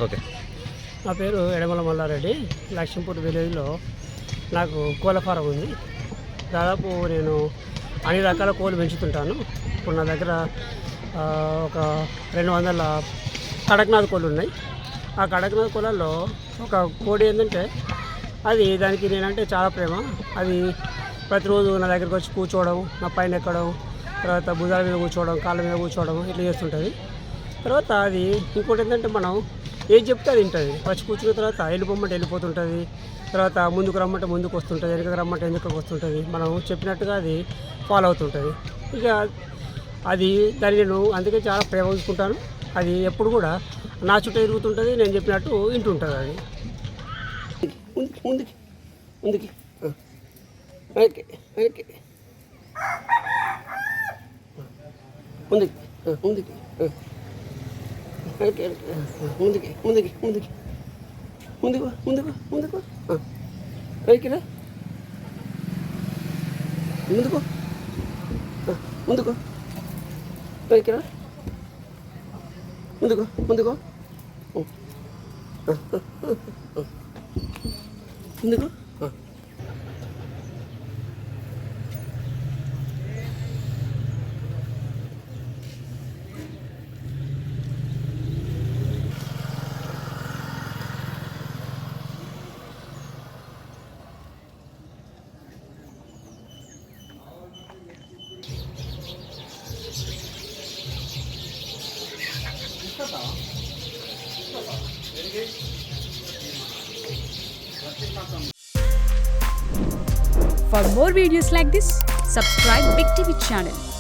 Okay. నా పేరు ఎడమల మల్లారెడ్డి. లక్ష్మీపూర్ విలేజ్లో నాకు కోళ్ళ ఫారం ఉంది. దాదాపు నేను అన్ని రకాల కోళ్ళు పెంచుతుంటాను. ఇప్పుడు నా దగ్గర ఒక 200 కడక్నాథ్ కోళ్ళు ఉన్నాయి. ఆ కడక్నాథ్ కోళ్ళల్లో ఒక కోడి ఏంటంటే అది దానికి నేనంటే చాలా ప్రేమ. అది ప్రతిరోజు నా దగ్గరికి వచ్చి కూర్చోవడం, నా పైన ఎక్కడం, తర్వాత భుజాల మీద కూర్చోవడం, కాళ్ళ మీద కూర్చోవడం ఇట్లా చేస్తుంటుంది. తర్వాత అది ఇంకోటి ఏంటంటే మనం ఏది చెప్తే అది తింటుంది. వచ్చి కూర్చున్న తర్వాత వెళ్ళిపోమంటే వెళ్ళిపోతుంటుంది. తర్వాత ముందుకు రమ్మంటే ముందుకు వస్తుంటుంది, వెనకకు రమ్మంటే వెనకకు వస్తుంటుంది. మనం చెప్పినట్టుగా అది ఫాలో అవుతుంటుంది. ఇక అది దాన్ని నేను అందుకే చాలా ప్రేమ ఉంచుకుంటాను. అది ఎప్పుడు కూడా నా చుట్టూ తిరుగుతుంటుంది, నేను చెప్పినట్టు వింటుంటుంది. అది ముందుకి ముందుకి ముందుకి వెనక్కి వెనక్కి ముందుకి ముందుకి వెనక్కి ముందుకి ముందుకి ముందుకి ముందుకు ముందుకు ముందుకు వెనక్కిరా ముందుకు ముందుకు వెనక్కిరా ముందుకు ముందుకు ముందుకు For more videos like this, subscribe Big TV channel.